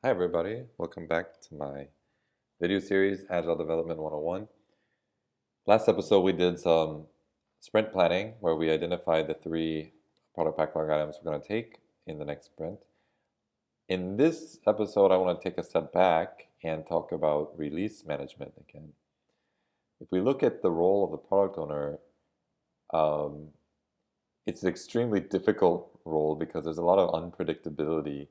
Hi everybody, welcome back to my video series, Agile Development 101. Last episode we did some sprint planning where we identified the three product backlog items we're going to take in the next sprint. In this episode I want to take a step back and talk about release management again. If we look at the role of the product owner, um, it's an extremely difficult role because there's a lot of unpredictability,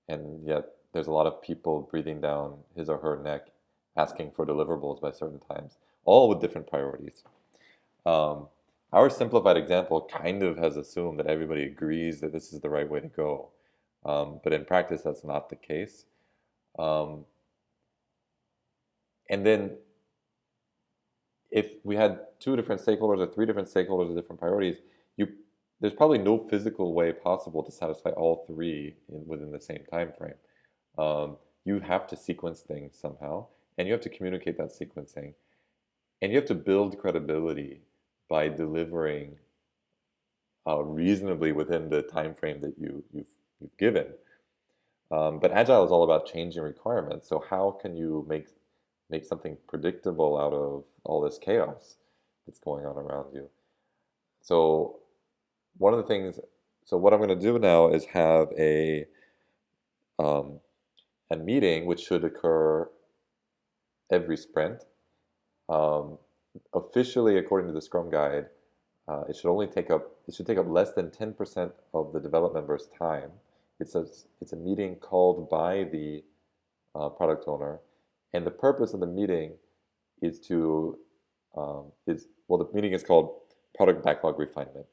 and yet there's a lot of people breathing down his or her neck asking for deliverables by certain times, all with different priorities. Um, our simplified example kind of has assumed that everybody agrees that this is the right way to go. But in practice, that's not the case. Um, and then if we had two different stakeholders or three different stakeholders with different priorities, you there's probably no physical way possible to satisfy all three within the same time frame. You have to sequence things somehow, and you have to communicate that sequencing, and you have to build credibility by delivering reasonably within the time frame that you've given. But Agile is all about changing requirements. So how can you make something predictable out of all this chaos that's going on around you? So one of the things, so what I'm going to do now is have um, a meeting which should occur every sprint. Um, Officially, according to the Scrum Guide, it should take up less than 10% of the development members' time. It's a meeting called by the product owner, and the purpose of the meeting is to is well, the meeting is called product backlog refinement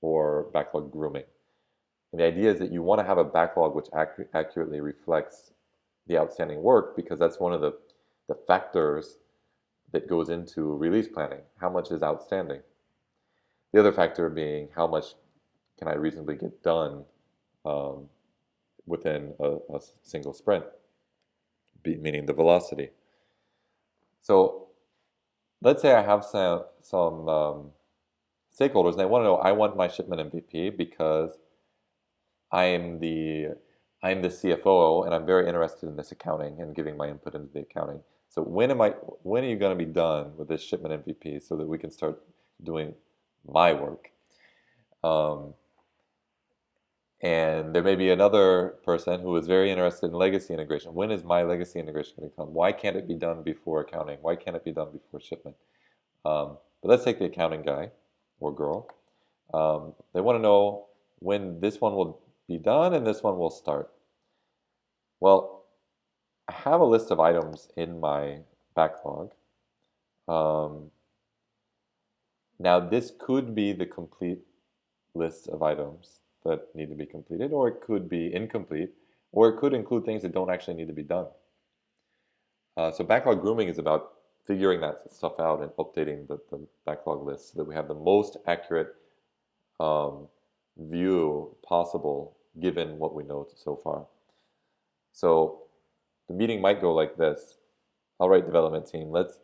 or backlog grooming. And the idea is that you want to have a backlog which accurately reflects the outstanding work, because that's one of the factors that goes into release planning. How much is outstanding? The other factor being how much can I reasonably get done um, within a single sprint, meaning the velocity. So let's say I have some stakeholders and they want to know, I want my shipment MVP because I'm the I'm the CFO and I'm very interested in this accounting and giving my input into the accounting. So when are you going to be done with this shipment MVP so that we can start doing my work? Um, and there may be another person who is very interested in legacy integration. When is my legacy integration going to come? Why can't it be done before accounting? Why can't it be done before shipment? But let's take the accounting guy or girl. They want to know when this one will be done and this one will start. Well, I have a list of items in my backlog. Um, Now, this could be the complete list of items that need to be completed, or it could be incomplete, or it could include things that don't actually need to be done. So backlog grooming is about figuring that stuff out and updating the backlog list so that we have the most accurate um, view possible given what we know so far. So the meeting might go like this. All right, development team, let's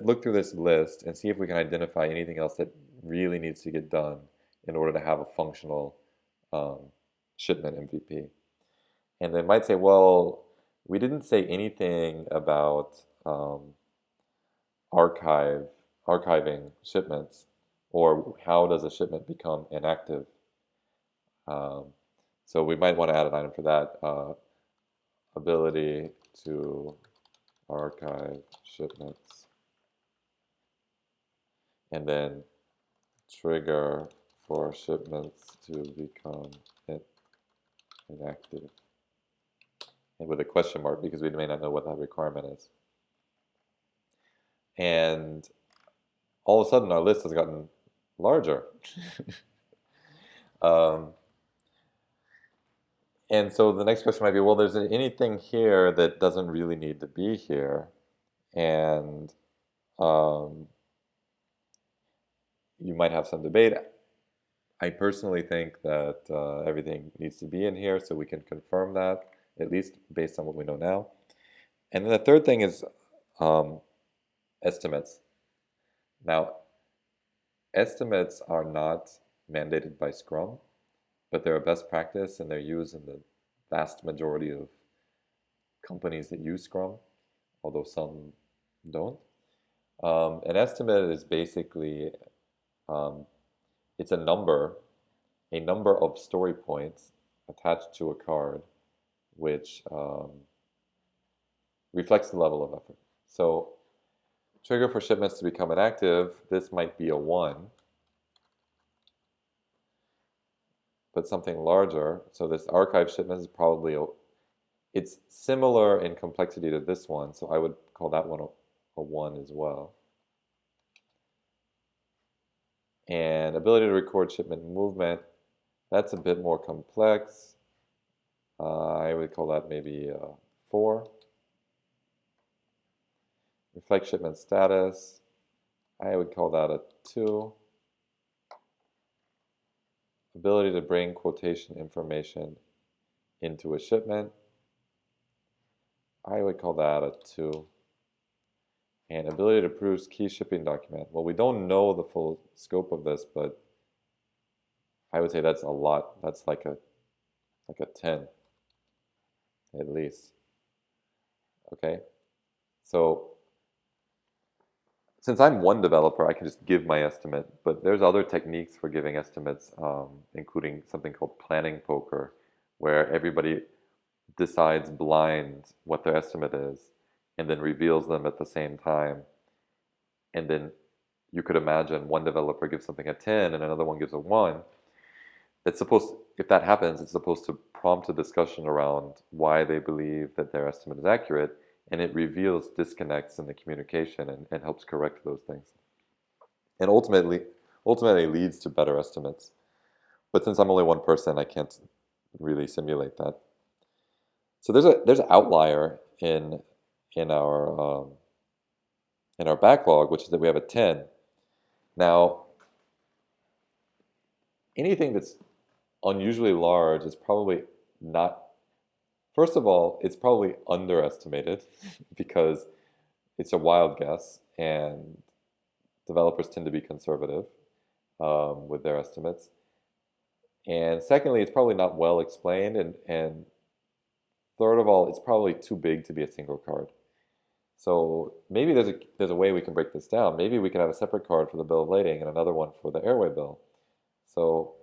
look through this list and see if we can identify anything else that really needs to get done in order to have a functional um, shipment MVP. And they might say, well, we didn't say anything about archive archiving shipments, or how does a shipment become inactive. Um, so we might want to add an item for that, ability to archive shipments, and then trigger for shipments to become inactive, and with a question mark because we may not know what that requirement is. And all of a sudden our list has gotten larger. um, and so the next question might be, well, there's anything here that doesn't really need to be here, and um, you might have some debate. I personally think that everything needs to be in here, so we can confirm that, at least based on what we know now. And then the third thing is um, estimates. Now, estimates are not mandated by Scrum, but they're a best practice and they're used in the vast majority of companies that use Scrum, although some don't. An estimate is basically um, it's a number of story points attached to a card, which reflects the level of effort. So trigger for shipments to become inactive, this might be a 1, but something larger. So this archive shipment is probably it's similar in complexity to this one, so I would call that one a 1 as well. And ability to record shipment movement, that's a bit more complex. I would call that maybe a 4. Reflect shipment status, I would call that a 2. Ability to bring quotation information into a shipment, I would call that a 2. And ability to produce key shipping document. Well, we don't know the full scope of this, but I would say that's a lot. That's like a 10 at least. Okay, so since I'm one developer, I can just give my estimate, but there's other techniques for giving estimates, including something called planning poker, where everybody decides blind what their estimate is and then reveals them at the same time. And then you could imagine one developer gives something a 10 and another one gives a 1. It's supposed, if that happens, it's supposed to prompt a discussion around why they believe that their estimate is accurate, and it reveals disconnects in the communication and helps correct those things. And ultimately leads to better estimates. But since I'm only one person, I can't really simulate that. So there's an outlier in our backlog, which is that we have a 10. Now, anything that's unusually large is probably not. First of all, it's probably underestimated because it's a wild guess, and developers tend to be conservative with their estimates. And secondly, it's probably not well explained, and third of all, it's probably too big to be a single card. So maybe there's a way we can break this down. Maybe we can have a separate card for the bill of lading and another one for the airway bill. So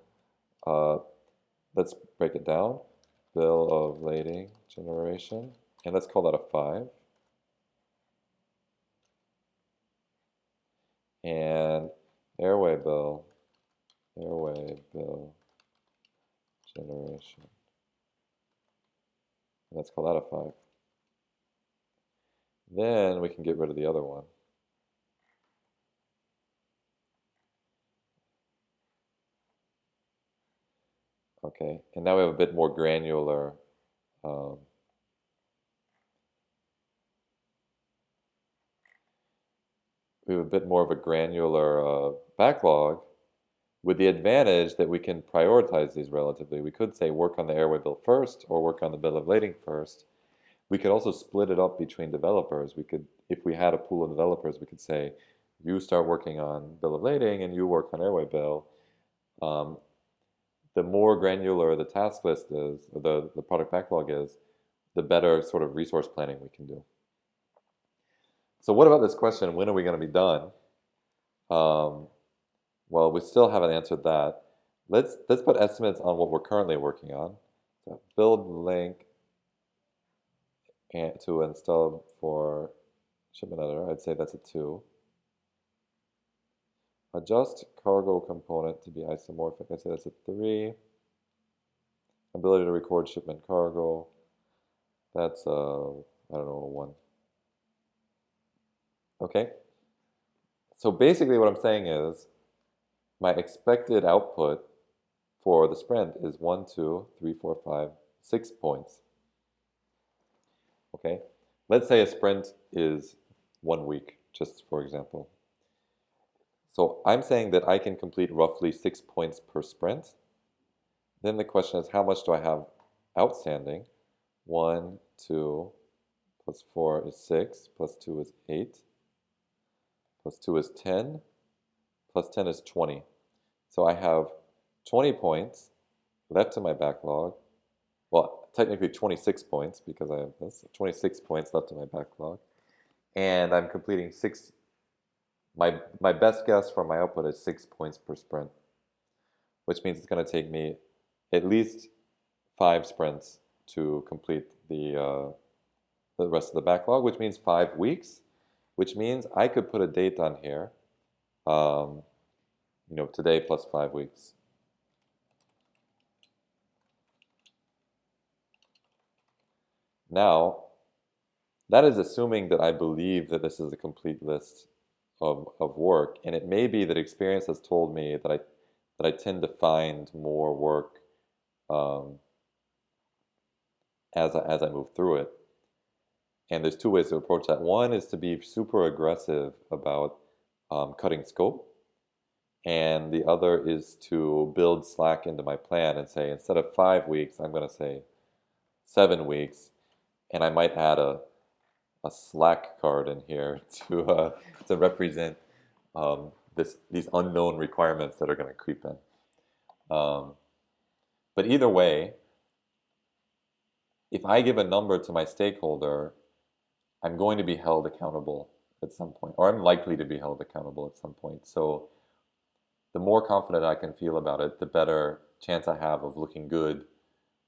let's break it down. Bill of lading generation, and let's call that a 5. And airway bill generation, and let's call that a 5. Then we can get rid of the other one. Okay, and now we have a bit more granular we have a bit more of a granular backlog, with the advantage that we can prioritize these relatively. We could say work on the airway bill first or work on the bill of lading first. We could also split it up between developers. We could, if we had a pool of developers, we could say, you start working on bill of lading and you work on airway bill. The more granular the task list is, or the product backlog is, the better sort of resource planning we can do. So what about this question, when are we going to be done? Well, we still haven't answered that. Let's put estimates on what we're currently working on. So build link and to install for shipment editor, I'd say that's a 2. Adjust cargo component to be isomorphic, I'd say that's a 3. Ability to record shipment cargo, that's I don't know, a 1. Okay, so basically what I'm saying is my expected output for the sprint is 1, 2, 3, 4, 5, 6 points. Okay, let's say a sprint is 1 week, just for example. So I'm saying that I can complete roughly 6 points per sprint. Then the question is, how much do I have outstanding? 1, 2, plus 4 is 6, plus 2 is 8, plus 2 is 10, plus 10 is 20. So I have 20 points left in my backlog. Well, technically 26 points because I have this, 26 points left in my backlog. And I'm completing my best guess for my output is 6 points per sprint, which means it's going to take me at least 5 sprints to complete the rest of the backlog, which means 5 weeks, which means I could put a date on here, today plus 5 weeks. Now, that is assuming that I believe that this is a complete list of work, and it may be that experience has told me that I tend to find more work as I move through it. And there's two ways to approach that. One is to be super aggressive about cutting scope, and the other is to build slack into my plan and say instead of 5 weeks, I'm going to say 7 weeks, and I might add a slack card in here to represent these unknown requirements that are going to creep in. But either way, if I give a number to my stakeholder, I'm going to be held accountable at some point, or I'm likely to be held accountable at some point. So the more confident I can feel about it, the better chance I have of looking good,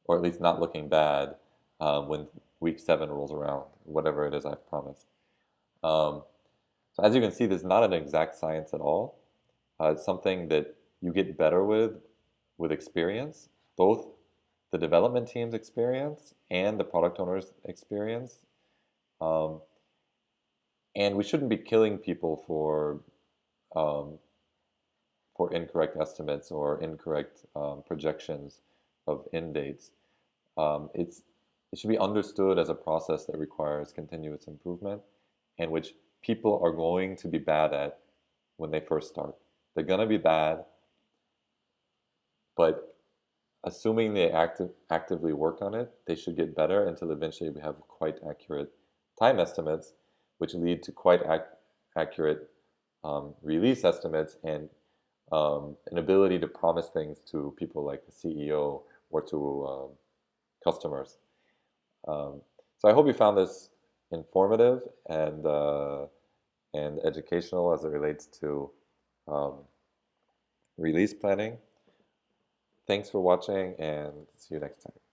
or at least not looking bad when week 7 rolls around, whatever it is I've promised. So as you can see, this is not an exact science at all. It's something that you get better with experience, both the development team's experience and the product owner's experience. And we shouldn't be killing people for incorrect estimates or incorrect projections of end dates. It should be understood as a process that requires continuous improvement and which people are going to be bad at when they first start. They're going to be bad, but assuming they actively work on it, they should get better until eventually we have quite accurate time estimates, which lead to quite accurate release estimates and an ability to promise things to people like the CEO or to customers. So I hope you found this informative and educational as it relates to release planning. Thanks for watching, and see you next time.